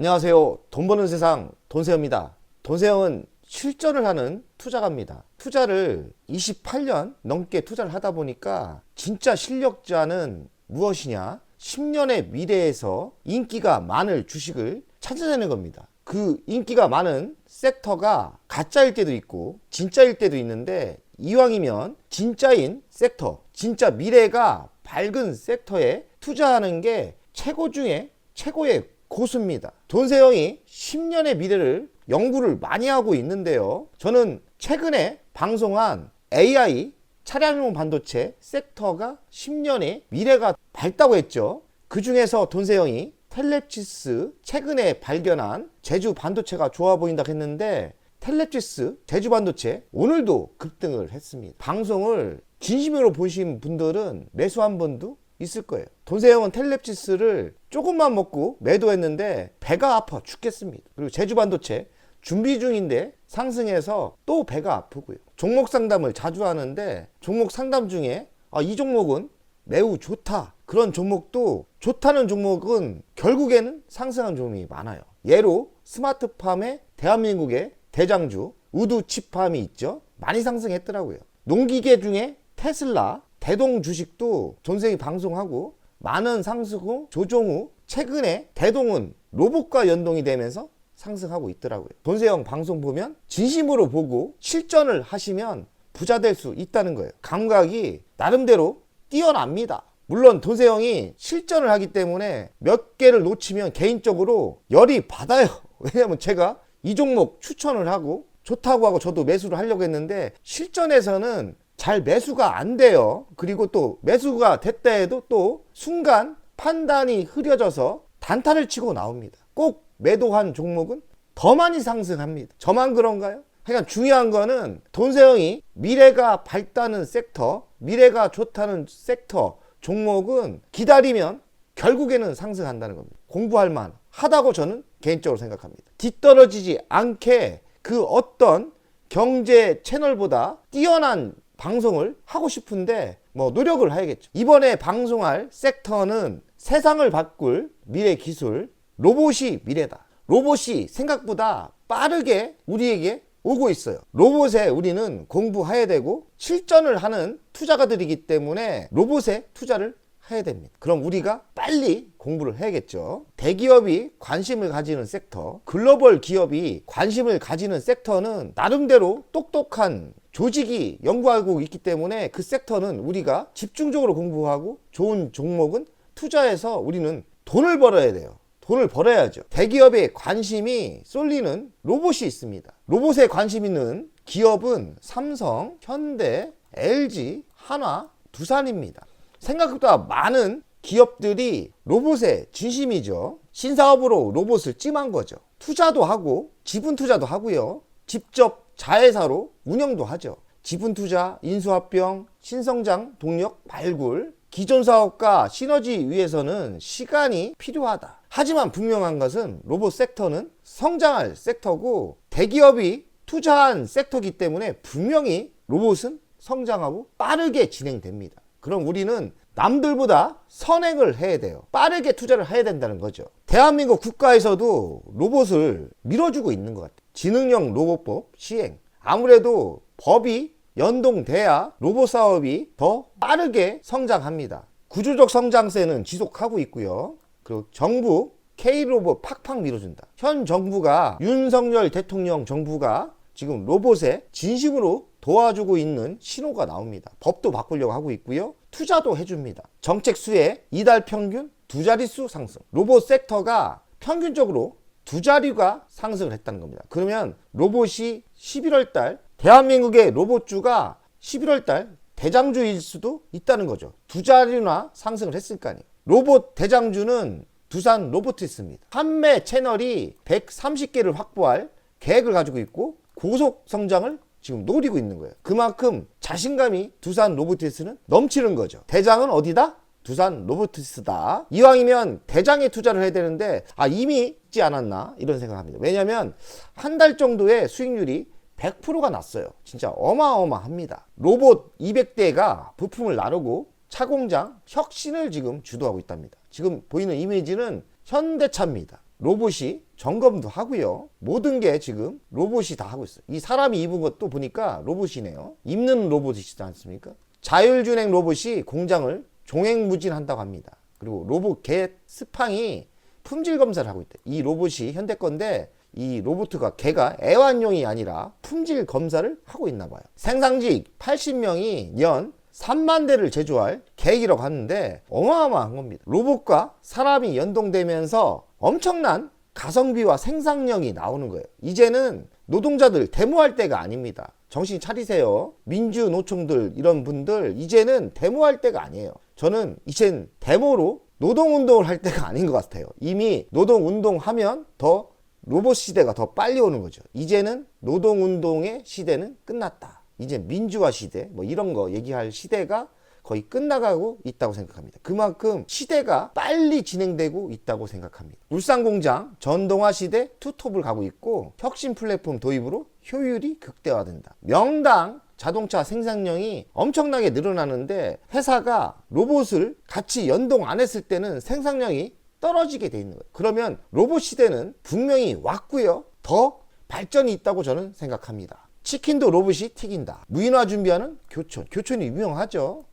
안녕하세요. 돈 버는 세상 돈세영입니다. 돈세영은 실전을 하는 투자가입니다. 투자를 28년 넘게 투자를 하다 보니까 진짜 실력자는 무엇이냐? 10년의 미래에서 인기가 많을 주식을 찾아내는 겁니다. 그 인기가 많은 섹터가 가짜일 때도 있고 진짜일 때도 있는데, 이왕이면 진짜인 섹터, 진짜 미래가 밝은 섹터에 투자하는 게 최고 중에 최고의 고수입니다. 돈세영이 10년의 미래를 연구를 많이 하고 있는데요. 저는 최근에 방송한 AI 차량용 반도체 섹터가 10년의 미래가 밝다고 했죠. 그 중에서 돈세영이 텔렙시스 최근에 발견한 제주 반도체가 좋아 보인다 했는데, 텔렙시스 제주 반도체 오늘도 급등을 했습니다. 방송을 진심으로 보신 분들은 매수 한 번도 있을 거예요. 돈세영은 텔렙시스를 조금만 먹고 매도했는데 배가 아파 죽겠습니다. 그리고 제주 반도체 준비 중인데 상승해서 또 배가 아프고요. 종목 상담을 자주 하는데 종목 상담 중에 이 종목은 매우 좋다, 그런 종목도 좋다는 종목은 결국에는 상승한 종목이 많아요. 예로 스마트팜의 대한민국의 대장주 우두치팜이 있죠. 많이 상승했더라고요. 농기계 중에 테슬라, 대동 주식도 돈세영이 방송하고 많은 상승 후 조정 후 최근에 대동은 로봇과 연동이 되면서 상승하고 있더라고요. 돈세영 방송 보면 진심으로 보고 실전을 하시면 부자 될 수 있다는 거예요. 감각이 나름대로 뛰어납니다. 물론 돈세영이 실전을 하기 때문에 몇 개를 놓치면 개인적으로 열이 받아요. 왜냐면 제가 이 종목 추천을 하고 좋다고 하고 저도 매수를 하려고 했는데 실전에서는 잘 매수가 안 돼요. 그리고 또 매수가 됐다 해도 또 순간 판단이 흐려져서 단타를 치고 나옵니다. 꼭 매도한 종목은 더 많이 상승합니다. 저만 그런가요? 그러니까 중요한 거는 돈세영이 미래가 밝다는 섹터, 미래가 좋다는 섹터 종목은 기다리면 결국에는 상승한다는 겁니다. 공부할 만 하다고 저는 개인적으로 생각합니다. 뒤떨어지지 않게 그 어떤 경제 채널보다 뛰어난 방송을 하고 싶은데 노력을 해야겠죠. 이번에 방송할 섹터는 세상을 바꿀 미래 기술, 로봇이 미래다. 로봇이 생각보다 빠르게 우리에게 오고 있어요. 로봇에 우리는 공부해야 되고 실전을 하는 투자가들이기 때문에 로봇에 투자를 해야 됩니다. 그럼 우리가 빨리 공부를 해야겠죠. 대기업이 관심을 가지는 섹터, 글로벌 기업이 관심을 가지는 섹터는 나름대로 똑똑한 조직이 연구하고 있기 때문에 그 섹터는 우리가 집중적으로 공부하고 좋은 종목은 투자해서 우리는 돈을 벌어야 돼요. 돈을 벌어야죠. 대기업에 관심이 쏠리는 로봇이 있습니다. 로봇에 관심 있는 기업은 삼성, 현대, LG, 한화, 두산입니다. 생각보다 많은 기업들이 로봇에 진심이죠. 신사업으로 로봇을 찜한 거죠. 투자도 하고 지분 투자도 하고요. 직접 자회사로 운영도 하죠. 지분 투자, 인수합병, 신성장, 동력, 발굴, 기존 사업과 시너지 위해서는 시간이 필요하다. 하지만 분명한 것은 로봇 섹터는 성장할 섹터고 대기업이 투자한 섹터이기 때문에 분명히 로봇은 성장하고 빠르게 진행됩니다. 그럼 우리는 남들보다 선행을 해야 돼요. 빠르게 투자를 해야 된다는 거죠. 대한민국 국가에서도 로봇을 밀어주고 있는 것 같아요. 지능형 로봇법 시행. 아무래도 법이 연동돼야 로봇 사업이 더 빠르게 성장합니다. 구조적 성장세는 지속하고 있고요. 그리고 정부 K로봇 팍팍 밀어준다. 현 정부가 윤석열 대통령 정부가 지금 로봇에 진심으로 도와주고 있는 신호가 나옵니다. 법도 바꾸려고 하고 있고요. 투자도 해줍니다. 정책 수혜 이달 평균 두 자릿수 상승. 로봇 섹터가 평균적으로 두 자리가 상승을 했다는 겁니다. 그러면 로봇이 11월 달 대한민국의 로봇주가 11월 달 대장주일 수도 있다는 거죠. 두 자리나 상승을 했으니까요. 로봇 대장주는 두산 로보티스입니다. 판매 채널이 130개를 확보할 계획을 가지고 있고 고속 성장을 지금 노리고 있는 거예요. 그만큼 자신감이 두산 로보티스는 넘치는 거죠. 대장은 어디다? 두산 로보티스다. 이왕이면 대장에 투자를 해야 되는데 이미 있지 않았나 이런 생각합니다. 왜냐하면 한 달 정도의 수익률이 100%가 났어요. 진짜 어마어마합니다. 로봇 200대가 부품을 나르고 차공장 혁신을 지금 주도하고 있답니다. 지금 보이는 이미지는 현대차입니다. 로봇이 점검도 하고요. 모든 게 지금 로봇이 다 하고 있어요. 이 사람이 입은 것도 보니까 로봇이네요. 입는 로봇이시지 않습니까? 자율주행 로봇이 공장을 종횡무진한다고 합니다. 그리고 로봇 개 스팡이 품질 검사를 하고 있대. 이 로봇이 현대 건데 이 로봇가 개가 애완용이 아니라 품질 검사를 하고 있나 봐요. 생산직 80명이 연 3만 대를 제조할 계획이라고 하는데 어마어마한 겁니다. 로봇과 사람이 연동되면서 엄청난 가성비와 생산력이 나오는 거예요. 이제는 노동자들 데모할 때가 아닙니다. 정신 차리세요. 민주노총들 이런 분들 이제는 데모할 때가 아니에요. 저는 이젠 데모로 노동운동을 할 때가 아닌 것 같아요. 이미 노동운동하면 더 로봇 시대가 더 빨리 오는 거죠. 이제는 노동운동의 시대는 끝났다. 이제 민주화 시대 뭐 이런 거 얘기할 시대가 거의 끝나가고 있다고 생각합니다. 그만큼 시대가 빨리 진행되고 있다고 생각합니다. 울산공장 전동화 시대 투톱을 가고 있고 혁신 플랫폼 도입으로 효율이 극대화된다. 명당 자동차 생산량이 엄청나게 늘어나는데 회사가 로봇을 같이 연동 안 했을 때는 생산량이 떨어지게 돼 있는 거예요. 그러면 로봇 시대는 분명히 왔고요. 더 발전이 있다고 저는 생각합니다. 치킨도 로봇이 튀긴다. 무인화 준비하는 교촌. 교촌이 유명하죠.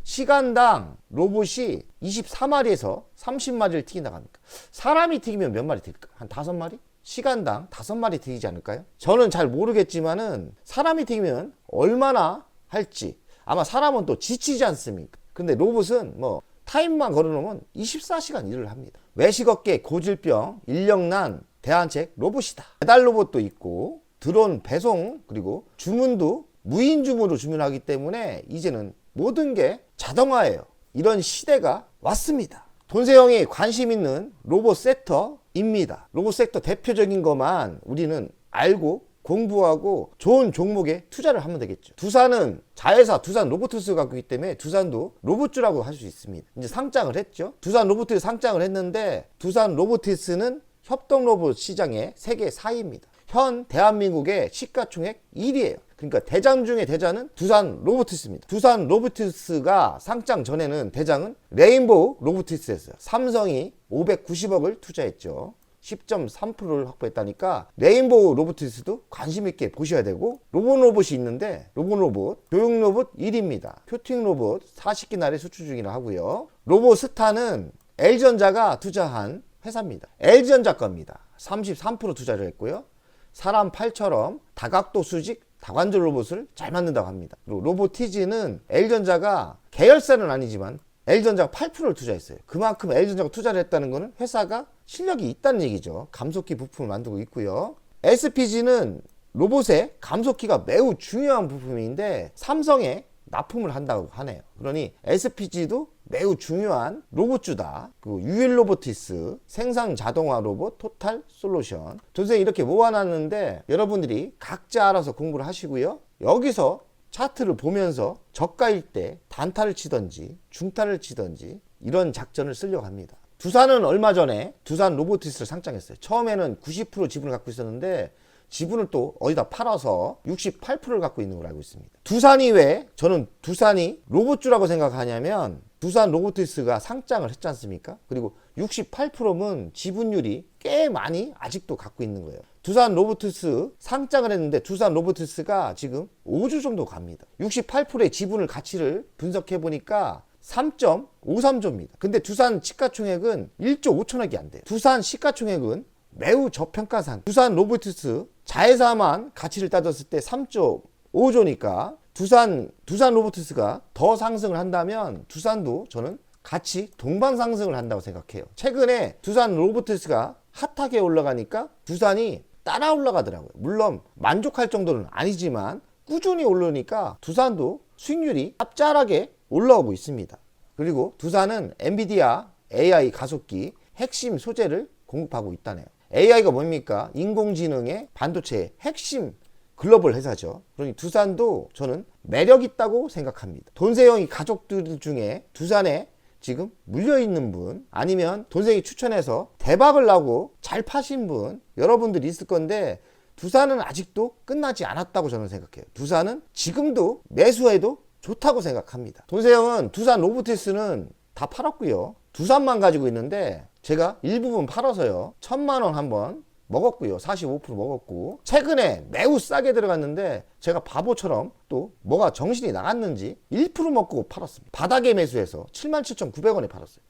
시간당 로봇이 24마리에서 30마리를 튀긴다고 합니까? 사람이 튀기면 몇 마리 튀길까? 한 5마리? 시간당 5마리 튀기지 않을까요? 저는 잘 모르겠지만은 사람이 튀기면 얼마나 할지. 아마 사람은 또 지치지 않습니까? 근데 로봇은 뭐 타임만 걸어놓으면 24시간 일을 합니다. 외식업계 고질병 인력난 대안책 로봇이다. 배달 로봇도 있고 드론 배송 그리고 주문도 무인 주문으로 주문하기 때문에 이제는 모든 게 자동화예요. 이런 시대가 왔습니다. 돈세형이 관심 있는 로봇 섹터입니다. 로봇 섹터 대표적인 것만 우리는 알고 공부하고 좋은 종목에 투자를 하면 되겠죠. 두산은 자회사 두산 로보티스 갖고 있기 때문에 두산도 로봇주라고 할 수 있습니다. 이제 상장을 했죠. 두산 로보티스 상장을 했는데 두산 로보티스는 협동 로봇 시장의 세계 4위입니다. 현 대한민국의 시가총액 1위예요. 그러니까 대장 중에 대장은 두산 로보티스입니다. 두산 로보티스가 상장 전에는 대장은 레인보우 로보티스였어요. 삼성이 590억을 투자했죠. 10.3%를 확보했다니까 레인보우 로보티스도 관심 있게 보셔야 되고 로봇이 있는데 로봇 교육 로봇 1위입니다. 표팅 로봇 40기 날에 수출 중이라 하고요. 로봇스타는 LG전자가 투자한 회사입니다. LG전자 겁니다. 33% 투자를 했고요. 사람 팔처럼 다각도 수직 다관절 로봇을 잘 만든다고 합니다. 그리고 로보티즈는 LG전자가 계열사는 아니지만 LG전자가 8%를 투자했어요. 그만큼 LG전자가 투자를 했다는 것은 회사가 실력이 있다는 얘기죠. 감속기 부품을 만들고 있고요. SPG는 로봇의 감속기가 매우 중요한 부품인데 삼성에 납품을 한다고 하네요. 그러니 SPG도 매우 중요한 로봇주다. 그 유일로보티스, 생산 자동화 로봇, 토탈 솔루션. 선생님이 이렇게 모아놨는데 여러분들이 각자 알아서 공부를 하시고요. 여기서 차트를 보면서 저가일 때 단타를 치던지 중타를 치던지 이런 작전을 쓰려고 합니다. 두산은 얼마 전에 두산 로보티스를 상장했어요. 처음에는 90% 지분을 갖고 있었는데 지분을 또 어디다 팔아서 68%를 갖고 있는 걸 알고 있습니다. 두산이 왜 저는 두산이 로봇주라고 생각하냐면 두산 로보티스가 상장을 했지 않습니까? 그리고 68%면 지분율이 꽤 많이 아직도 갖고 있는 거예요. 두산 로보티스 상장을 했는데 두산 로보티스가 지금 5주 정도 갑니다. 68%의 지분을 가치를 분석해 보니까 3.53조입니다. 근데 두산 시가총액은 1조 5천억이 안 돼요. 두산 시가총액은 매우 저평가상. 두산 로보티스 자회사만 가치를 따졌을 때 3.5조니까 두산 로보티스가 더 상승을 한다면 두산도 저는 같이 동반 상승을 한다고 생각해요. 최근에 두산 로보티스가 핫하게 올라가니까 두산이 따라 올라가더라고요. 물론 만족할 정도는 아니지만 꾸준히 오르니까 두산도 수익률이 짭짤하게 올라오고 있습니다. 그리고 두산은 엔비디아 AI 가속기 핵심 소재를 공급하고 있다네요. AI가 뭡니까? 인공지능의 반도체의 핵심 글로벌 회사죠. 그러니 두산도 저는 매력 있다고 생각합니다. 돈세영이 가족들 중에 두산에 지금 물려있는 분 아니면 돈세영이 추천해서 대박을 나고 잘 파신 분 여러분들이 있을 건데 두산은 아직도 끝나지 않았다고 저는 생각해요. 두산은 지금도 매수해도 좋다고 생각합니다. 돈세영은 두산 로보티스는 다 팔았고요. 두산만 가지고 있는데 제가 일부분 팔아서요 1000만원 한번 먹었고요. 45% 먹었고, 최근에 매우 싸게 들어갔는데 제가 바보처럼 또 뭐가 정신이 나갔는지 1% 먹고 팔았습니다. 바닥에 매수해서 77,900원에 팔았어요.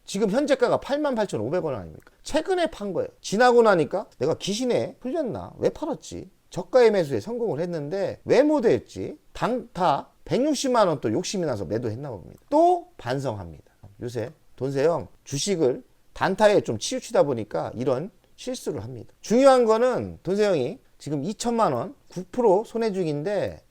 지금 현재가가 88,500원 아닙니까? 최근에 판 거예요. 지나고 나니까 내가 귀신에 풀렸나? 왜 팔았지? 저가의 매수에 성공을 했는데 왜 못했지? 단타 160만원 또 욕심이 나서 매도했나 봅니다. 또 반성합니다. 요새 돈세형 주식을 단타에 좀 치우치다 보니까 이런 실수를 합니다. 중요한 거는 돈세형이 지금 2천만원 9% 손해 중인데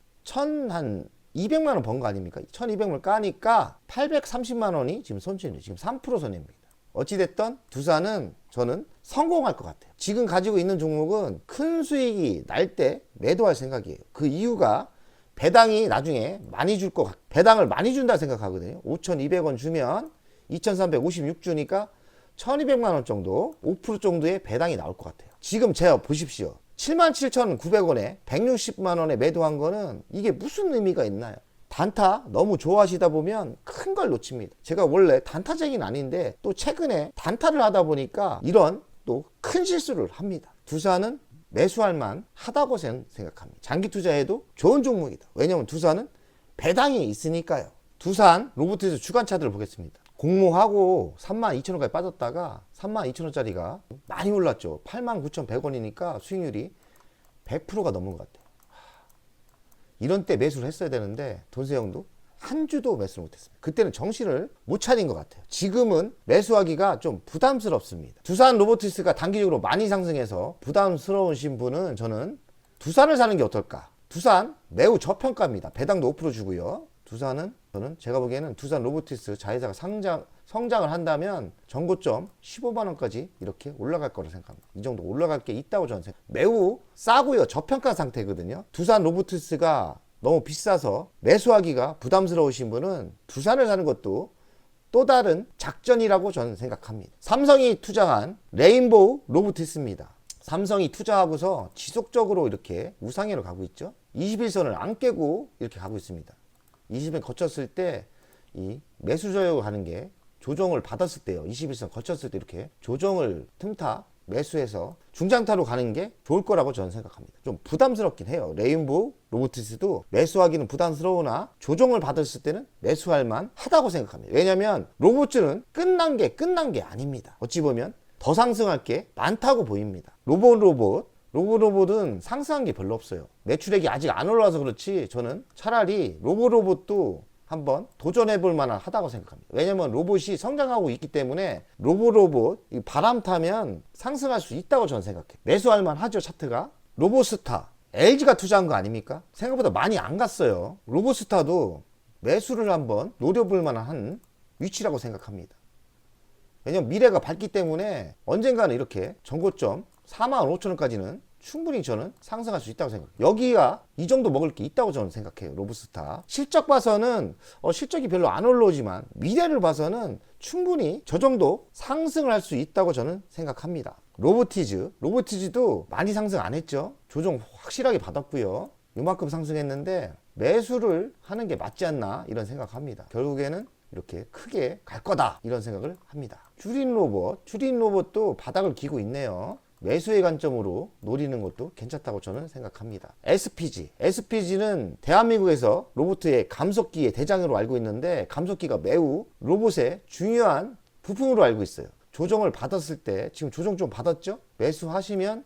200만원 번 거 아닙니까? 1200만 까니까 830만원이 지금 손실이에요. 지금 3% 손해입니다. 어찌됐든 두산은 저는 성공할 것 같아요. 지금 가지고 있는 종목은 큰 수익이 날 때 매도할 생각이에요. 그 이유가 배당이 나중에 많이 줄 것 같아요. 배당을 많이 준다 생각하거든요. 5,200원 주면 2,356주니까 1200만원 정도, 5% 정도의 배당이 나올 것 같아요. 지금 제가 보십시오. 77,900원에 160만원에 매도한 거는 이게 무슨 의미가 있나요? 단타 너무 좋아하시다 보면 큰 걸 놓칩니다. 제가 원래 단타쟁이는 아닌데 또 최근에 단타를 하다 보니까 이런 또 큰 실수를 합니다. 두산은 매수할 만 하다고 생각합니다. 장기 투자해도 좋은 종목이다. 왜냐하면 두산은 배당이 있으니까요. 두산 로보티스 주간 차트를 보겠습니다. 공모하고 32,000원까지 빠졌다가 32,000원짜리가 많이 올랐죠. 89,100원이니까 수익률이 100%가 넘은 것 같아요. 이런 때 매수를 했어야 되는데 돈세형도 한 주도 매수를 못했습니다. 그때는 정신을 못 차린 것 같아요. 지금은 매수하기가 좀 부담스럽습니다. 두산 로보티스가 단기적으로 많이 상승해서 부담스러우신 분은 저는 두산을 사는 게 어떨까? 두산 매우 저평가입니다. 배당도 5% 주고요. 두산은 저는 제가 보기에는 두산 로보티스 자회사가 성장을 한다면 전고점 15만원까지 이렇게 올라갈 거라 생각합니다. 이 정도 올라갈 게 있다고 저는 생각합니다. 매우 싸고요. 저평가 상태거든요. 두산 로보티스가 너무 비싸서 매수하기가 부담스러우신 분은 두산을 사는 것도 또 다른 작전이라고 저는 생각합니다. 삼성이 투자한 레인보우 로보티스입니다. 삼성이 투자하고서 지속적으로 이렇게 우상향으로 가고 있죠. 21선을 안 깨고 이렇게 가고 있습니다. 20일 거쳤을 때 이 매수 저역을 하는 게 조정을 받았을 때요. 21선 거쳤을 때 이렇게 조정을 틈타 매수해서 중장타로 가는 게 좋을 거라고 저는 생각합니다. 좀 부담스럽긴 해요. 레인보우 로보티스도 매수하기는 부담스러우나 조정을 받았을 때는 매수할 만 하다고 생각합니다. 왜냐하면 로봇은 끝난 게 아닙니다. 어찌 보면 더 상승할 게 많다고 보입니다. 로봇은 상승한 게 별로 없어요. 매출액이 아직 안 올라와서 그렇지 저는 차라리 로봇도 한번 도전해 볼 만한 하다고 생각합니다. 왜냐면 로봇이 성장하고 있기 때문에 로봇 바람 타면 상승할 수 있다고 저는 생각해요. 매수할 만하죠. 차트가. 로봇스타 LG가 투자한 거 아닙니까? 생각보다 많이 안 갔어요. 로봇스타도 매수를 한번 노려볼 만한 위치라고 생각합니다. 왜냐면 미래가 밝기 때문에 언젠가는 이렇게 전고점 45,000원까지는 충분히 저는 상승할 수 있다고 생각해요. 여기가 이 정도 먹을 게 있다고 저는 생각해요. 로봇스타 실적 봐서는 실적이 별로 안 올라오지만 미래를 봐서는 충분히 저 정도 상승을 할 수 있다고 저는 생각합니다. 로보티즈도 많이 상승 안 했죠. 조정 확실하게 받았고요. 요만큼 상승했는데 매수를 하는 게 맞지 않나 이런 생각합니다. 결국에는 이렇게 크게 갈 거다 이런 생각을 합니다. 추린 로봇도 바닥을 기고 있네요. 매수의 관점으로 노리는 것도 괜찮다고 저는 생각합니다. SPG는 대한민국에서 로봇의 감속기의 대장으로 알고 있는데 감속기가 매우 로봇의 중요한 부품으로 알고 있어요. 조정을 받았을 때 지금 조정 좀 받았죠? 매수하시면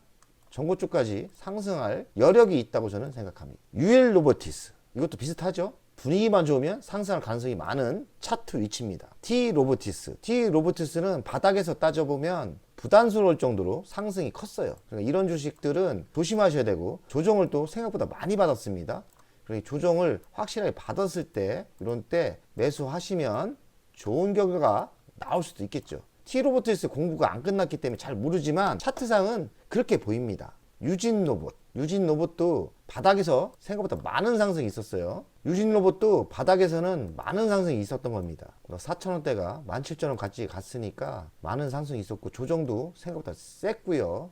전고점까지 상승할 여력이 있다고 저는 생각합니다. UL 로보티스 이것도 비슷하죠? 분위기만 좋으면 상승할 가능성이 많은 차트 위치입니다. T로보티스는 바닥에서 따져보면 부담스러울 정도로 상승이 컸어요. 그러니까 이런 주식들은 조심하셔야 되고 조정을 또 생각보다 많이 받았습니다. 그러니까 조정을 확실하게 받았을 때 이런 때 매수하시면 좋은 결과가 나올 수도 있겠죠. T로보티스 공부가 안 끝났기 때문에 잘 모르지만 차트상은 그렇게 보입니다. 유진로봇도 바닥에서 생각보다 많은 상승이 있었어요. 유진로봇도 바닥에서는 많은 상승이 있었던 겁니다. 4,000원대가 17,000원까지 갔으니까 많은 상승이 있었고 조정도 생각보다 셌고요.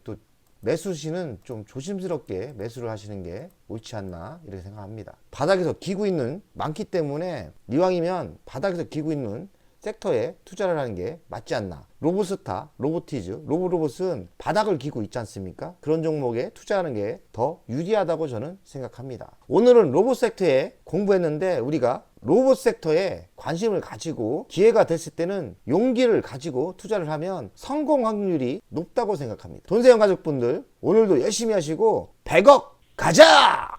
또 매수시는 좀 조심스럽게 매수를 하시는 게 옳지 않나 이렇게 생각합니다. 바닥에서 기고 있는 많기 때문에 이왕이면 바닥에서 기고 있는 섹터에 투자를 하는 게 맞지 않나. 로보스타, 로보티즈, 로봇은 바닥을 기고 있지 않습니까? 그런 종목에 투자하는 게 더 유리하다고 저는 생각합니다. 오늘은 로봇 섹터에 공부했는데 우리가 로봇 섹터에 관심을 가지고 기회가 됐을 때는 용기를 가지고 투자를 하면 성공 확률이 높다고 생각합니다. 돈세영 가족분들 오늘도 열심히 하시고 100억 가자!